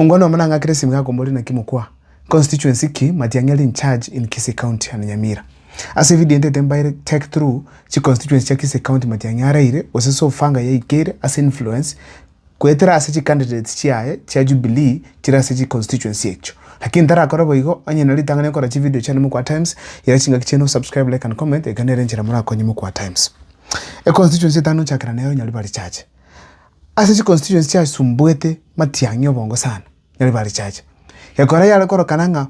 Mungwano mananga kresi mga komboli na kimukwa. Constituency ki Matiang'i in charge in Kisii County and Nyamira. As evident tembaire take through chi constituency cha Kisii County Matiang'i araire so fanga ya ikere as influence kwetera as chi candidates chiae cha Jubilee chira chi constituency echo. Lakini tara akora boigo anye nali tangane kora chi video channel Mukwa Times ya chinga kicheno subscribe like and comment ekanere nchira mura konyi Mukwa Times. E constituency tano cha Kranero Nyalibari Church. As chi constituency cha Sumbwete Matiang'i obongo sana Nyalibari Church. Yakora yale koro kananga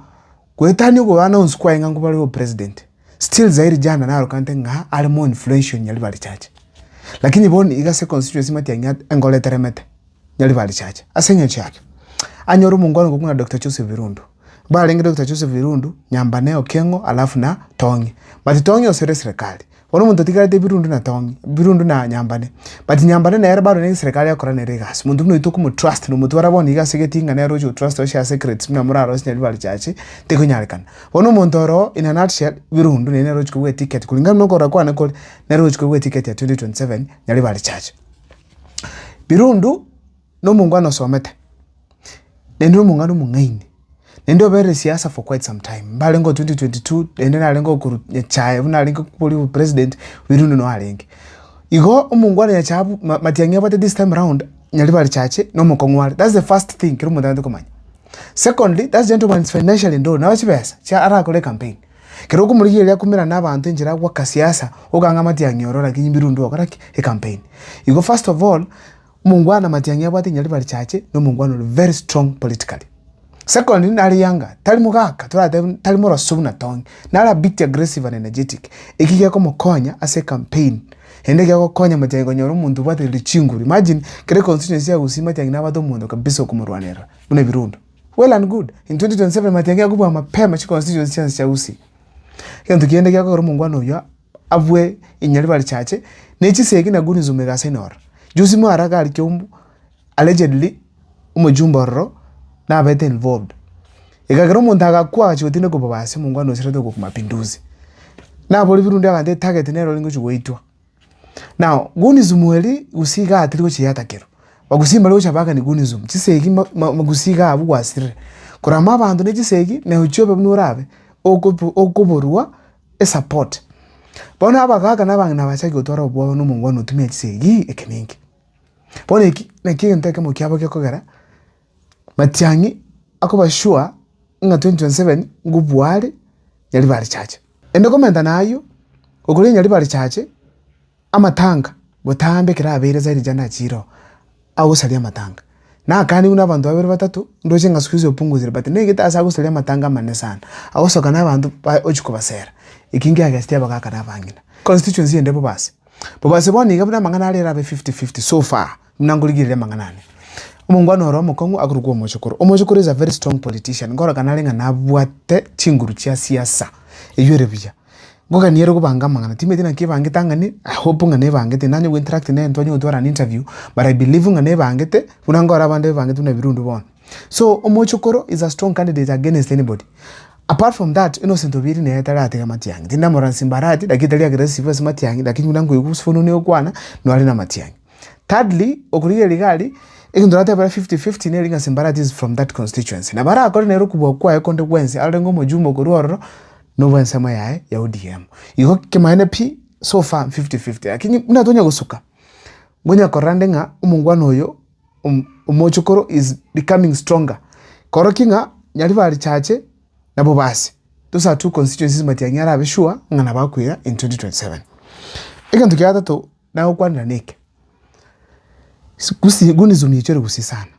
kwetani uko announce kwa inga ngubali wa president. Still zairi jana na alokante nga ale more influential Nyalibari Church. Lakini boni igase constituency Matiang'i engole teremete Nyalibari Church. Asenye chake. Anyoru mungwano kukuna Dr. Joseph Virundu. Balengi Dr. Joseph Virundu Nyambane Okengo alafu na Tongi. But Tongi osere serikali. Wano muntu tikarete Virundu na Tongi. Virundu na Nyambane. But Nyambane na era bado ni serikali ya korane regas. Muntu mnu ituku mu trust. Muntu waraboni igase getinga na rojo trust wa share secrets. Mna muraro si Nyalibari Church. Teko nyalekan. Wano muntu oro in a nutshell Virundu na rojo kuwe ticket. Kulingana nokora kwa nakoli na rojo kuwe ticket ya 2027 Nyalibari Church. Virundu no mungwano somete. Nendo mungano mungaini. Nendo bere siasa for quite some time. Mbalengo 2022, nendo nalengo kuru chae, nalengo kupoli president, Virundu no alengi. Igo mungwana ya chabu Matiang'i abate this time around Nyalibari Church no mukongwale. That's the first thing kiru mudande kumanya. Secondly, that gentleman is financially ndo na wachibesa cha ara kole campaign. Kiru kumuriye ya kumira n'abantu njira waka siasa oganga Matiang'i orora kinyi Virundu okora e campaign. Igo first of all mungwana Matiang'i abate Nyalibari Church no mungwana very strong politically. Second, nali yanga tali mugaka tali moro subuna Tongi nala bit aggressive and energetic ikike ko mukonya ase campaign endeke ko konya Matiang'i nyoro muntu bate lichinguri. Imagine kere constituency ya Gusii Matiang'i nabato muntu kabisa kumurwanera bune Virundu. Well and good in 2027 Matiang'i akubwa mapema chi constituency chance cha Gusii kento kiende kyako ko mungwana yo abwe Nyalibari Church nechi seki na guni zumega senora juzi mu araga alikyo allegedly umujumba ro na bete involved. Ikagero muntu akakwa chotine ko babase mungwano sirete ko kumapinduzi. Na boli Virundu akande target nero lingo chiweitwa. Now guni zumueli usiga atliko chiyata kero. Bagusimba lo chabaka ni guni zum. Chiseki magusiga abu wasire. Kurama abantu ne chiseki ne uchobe bnurabe okuborwa e support. Bona abakaka nabangina bachaki otora obwo no mungwano tumye chiseki ekeningi. Bona iki nakike nteke mu kyabo kyakogera Matiang'i akoba sure nga 2027 ngubwale Nyalibari Church. Ende komenta nayo okuli Nyalibari Church amatanga botambe kira abere zairi jana chiro au salia matanga. Na kani una bantu babiri batatu ndoje ngasukizo opunguzira but negita asa gusalia matanga mane sana. Awosoka na bantu ochiko basera. Ikingi agastia bakaka na bangina. Constituency ende bobase. Bobase boni ngabuna mangana ali rabe 50-50 so far. Mnanguligirire manganane. Mungwano oro mukongo agurugo Omochokoro. Omochokoro is a very strong politician. Ngora kanalenga nabwate chinguru chia siasa. Eyure bija. Ngoga niero kubanga mangana. Timete na kibanga tangani. I hope ngane bangete nanyo interact ne Antonio udwara an interview. But I believe ngane bangete. Unangora bande bangete na Virundu bon. So Omochokoro is a strong candidate against anybody. Apart from that, Innocent Obiri ne yatara atega Matiang'i. Tinda Moran Simbarati dakitali aggressive as Matiang'i. Lakini unango yukusufono ne okwana no ali na Matiang'i. Thirdly, okuliye ligali ikundurate bara 50-50 nelinga Simbarati is from that constituency. Na bara akori nero kubwa kwa ekonde kwenzi alengo mojumbo kuruoro no wensema yae ya ODM. Iko kimaene pi so far 50-50. Lakini unatonya gusuka. Ngonya korande nga umungwano oyo Omochokoro is becoming stronger. Korokinga Nyalibari Church na bobasi. Those are two constituencies Matiang'i arabe sure ngana bakwira in 2027. Ikantu kyata to na okwanira neke. Gusii gunizum yichere Gusii sana.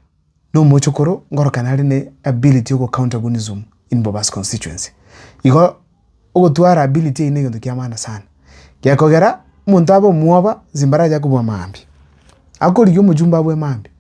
No Omochokoro ngoro kanali ne ability yoko counter gunizum in Bobas constituency. Iko ogotwara ability ine ngintu kyamana sana. Kyakogera muntu abo muoba Zimbaraja kubwa mambi. Akoli yo mujumba abwe mambi.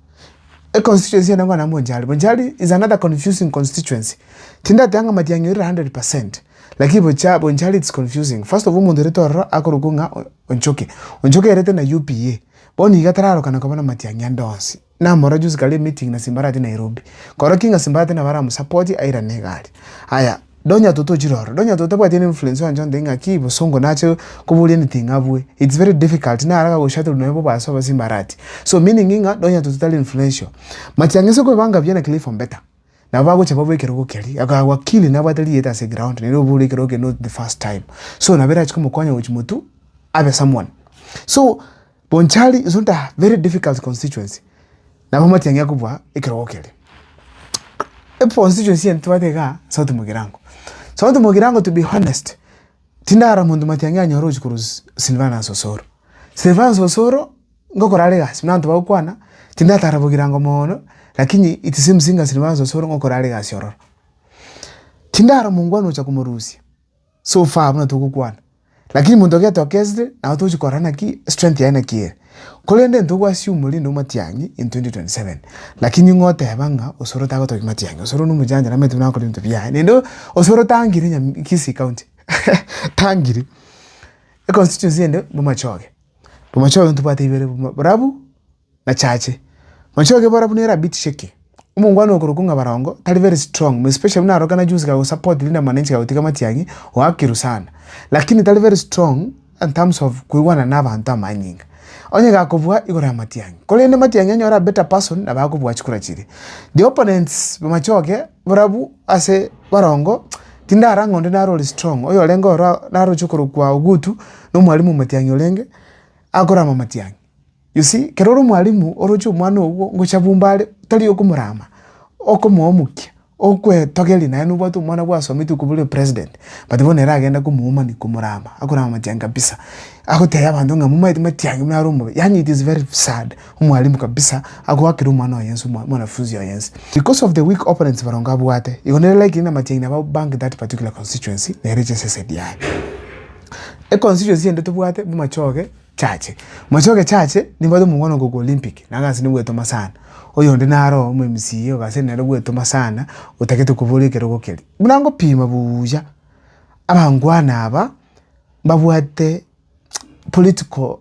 A constituency nangwa na Bonjali. Bonjali is another confusing constituency. Tinda tanga Matiang'i 100%. Lakini Bonjali it's confusing. First of all muntu reto akorogunga Onchoke. Onchoke erete na UPA. Boni igatararo kana kabana Matiang'i ndonsi. Na mora juzi kale meeting na Simbarati Nairobi. Korokinga Simbarati na bara support aira negali. Haya, donya toto jiroro donya toto bwa tene influence wanjo ndenga kibo songo nacho kubuli anything abwe. It's very difficult na araka gushatula nebo baso basimbarati. So meaning inga donya toto tali influential matiangese ko banga byana cliff on better na bago chabo ekero keri aka wakili na batali yeta se ground ne robuli ekero ke not the first time. So na bera chikomo kwanya uchimutu abe someone. So Bonchari is not a very difficult constituency na bamatianga kubwa ekero keri constituency entwatega South Mugirango. South Mugirango, to be honest, tindara mundu matianga nyoroji kuruz Silvana Sosoro. Silvana Sosoro ngoko ralegas mnantu bakwana tindata Mugirango mono lakini itisimsinga Silvana Sosoro ngoko ralegas yororo. Tindara mungwano cha kumurusi. So far mna tukukwana. Lakini mundu geto kesde na watu korana ki strength ya ina kiere. Kolende ntugu assume lindo matiangi in 2027. Lakini ngote hebanga Osoro tago toki matiangi. Osoro numujanja na metu nako linto biya. Nendo Osoro tangiri nya Kisii County. Tangiri. E constituency ende Bomachoge. Bomachoge ntupate ibere Borabu na Chache. Machoge Borabu nera bit shake. Umungwano okurukunga barongo tali very strong, especially na roka na juice ka support linda manenchi ka utika matiangi wakiru sana. Lakini tali very strong in terms of kuiwana na bantu amanyinga. Onye gakobwa igora matiangi. Kolende matiangi nyora better person na bakobwa chikura chiri. The opponents Bomachoge Borabu ase barongo tindara ngonde na role strong. Oyo lengo na ro chukuru kwa ugutu no mwalimu matiangi olenge agora matiangi. You see, keroro mwalimu orocho mwana ugo ngochabumbale tali okumurama okomuomukia okwe togeli na enu batu mwana bwa somitu kubule president but bonera agenda kumuuma ni kumurama akura matianga kabisa akoteya abantu ngamuma matianga mnarumo. Yani it is very sad umwalimu kabisa akwakiru mwana wa Yesu mwanafunzi wa Yesu because of the weak opponents baronga bwate igonera like ina matianga na bank that particular constituency na reche SSDI e constituency ende tubwate Bomachoge Chache. Machoge Chache ni bado mungwano go Olympic nagasi ni bwetoma sana. Oyo ndi naro mu MCA ogase nero bwetoma sana utakete kubule kero keli. Munango pima buja abangwana aba babwate political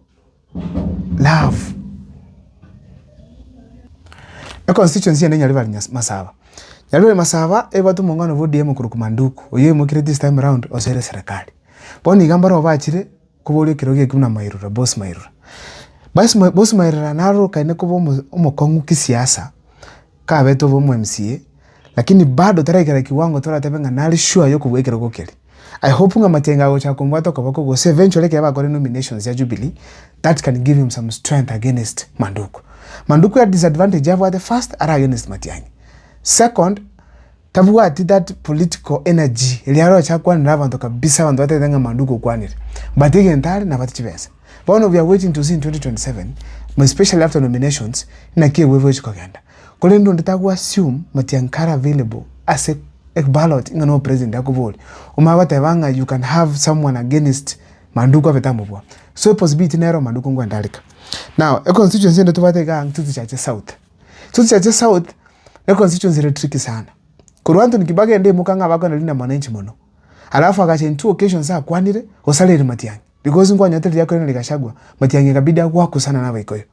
love. E constituency ene nyali bali Masaba. Nyali bali Masaba e bado mungwano vodiem kuru kumanduku. Oyo mo this time around osere serikali. Boni gambaro bachire kubole kiroge kuna Mairura boss Mairura. Boss Mairura naro kaine kubo umukongu kisiasa ka beto bo MCA lakini bado tarekera kiwango tora tebenga nali sure yo kubwekera kokeli. I hope nga matenga go cha kongwato kabako go eventually ke ba nominations ya Jubilee that can give him some strength against Manduku. Manduku ya disadvantage of the first are against Matiang'i. Second, tabuwa ati that political energy iliaro cha kwa nrava ntoka bisa wandu wate denga Manduku kwanire batike ntari na bati chibesa. But we are waiting to see in 2027 especially after nominations na kie wewe chikogenda kole ndo nditaku assume Matiang'i available as a ballot ingano president yakuboli umawate banga you can have someone against Manduku abetamubwa so possibility nero Manduku ngwandalika. Now a constituency ndo tubate ga Tutu Chache South. Tutu Chache South a constituency tricky sana. Kuruantu nikibage ende mukanga bako na linda mwananchi mono. Alafu akache in two occasions za kwanire osalere Matiang'i. Because ngwa nyateli yako ina likashagwa Matiang'i kabida kwako sana na baikoyo.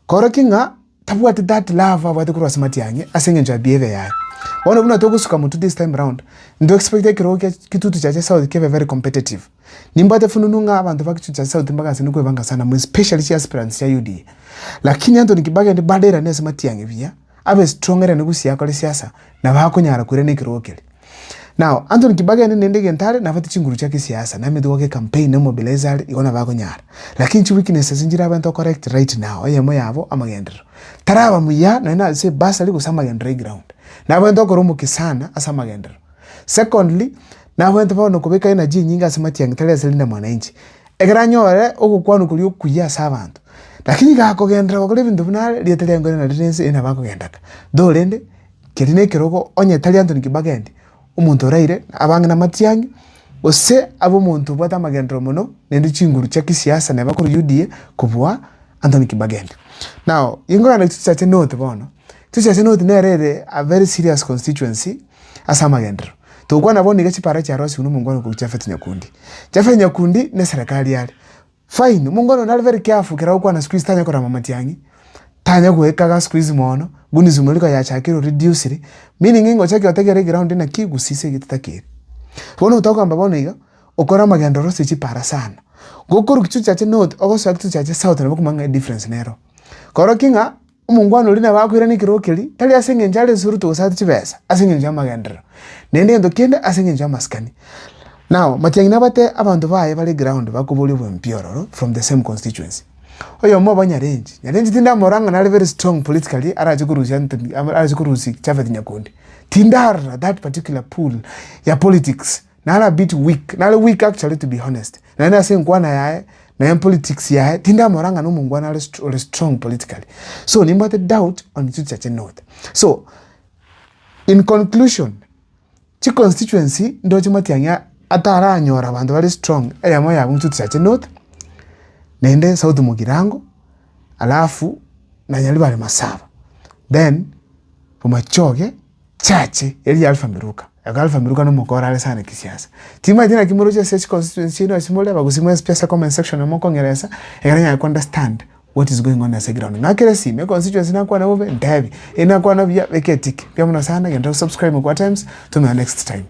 Koro kinga tabu at that love wate kurwa Matiang'i asenge nja behavior ya. Wana buna togo suka mutu this time round. Ndo expect kiroke Kitutu Chache South keve very competitive. Nimbate funununga abantu Kitutu Chache South mpaka sinukwe banga sana especially si aspirants ya UDA. Lakini anto nikibage ndi badera nese Matiang'i bia abe stronger ne gusi yakole siasa na bako nyara kurene kirokeli. Now Anthony Kibage nende gentare na fati chinguru chake siasa na medo wake campaign na mobilizer igona bako nyara lakini chi weaknesses zinjira abantu correct right now ayemo yabo amagendero taraba muya na ina se basa liko sama gendero ground na abantu korumuki sana asa magendero. Secondly na abantu bano kubeka energy nyinga asemati yangitale aselinda mwananchi egranyore okukwanu kuli okuya sabantu lakini gako gendero bakole bintu binale lietele ngone na lirense ina bako gendaka dolende kirine kiroko onye tali Anthony Kibage umuntu raire abanga na Matiang'i ose abo muntu bata magendro mono nende chinguru chaki siasa na bakuru UDA kubwa Anthony Kibage. Now ingo na Tutu Chache North bono Tutu Chache North nerere a very serious constituency asa magendro to kwa na boni gachi para cha rosi uno mungono ku Japhet Nyakundi. Japhet Nyakundi ne serikali yale fine mungono na very careful kira kwa na squeeze tanya kwa Matiang'i tanya kuweka ga squeeze mono guni zumulika ya chakiro reduce meaning ingo chake wategere ground na kigusise gitatakiri Bono utoka mbabona iga okora magendoro sichi para sana. Gokoro kitu chache north ogoso kitu chache south na kumanga difference nero. Koro kinga umungwano lina bakwira ni kirokeli tali asenge njale suru to sati chibesa asenge njama magendoro. Nende ndo kende asenge njama maskani. Now Matiang'i bate abantu baye bali ground bakubuli bwempiororo from the same constituency. Oyo mo banyarenji. Nyarenji tinda moranga na very strong politically arajukuruzi Chave Nyakundi. Tindara that particular pool ya politics na a bit weak. Na weak actually to be honest. Na na saying kwana yae na politics yae tinda moranga no mungwana are strong politically. So nimba the doubt on the chache north. So in conclusion, chi constituency ndo chi Matiang'i atara nyora bantu very strong eyamo ya mtu chache north nende South Mugirango alafu na Nyali bali Masaba then pumachoge chache eli Alpha Miruka Alpha Miruka no mukora ale sana kisiasa tima jina kimuroje search constituency no simole bagusimwe space comment section mo kongereza eganya understand what is going on as a ground na kile si me constituency na kwa na ove ndabi ina kwa na vya veketik pia mna sana ngenda subscribe kwa times to me next time.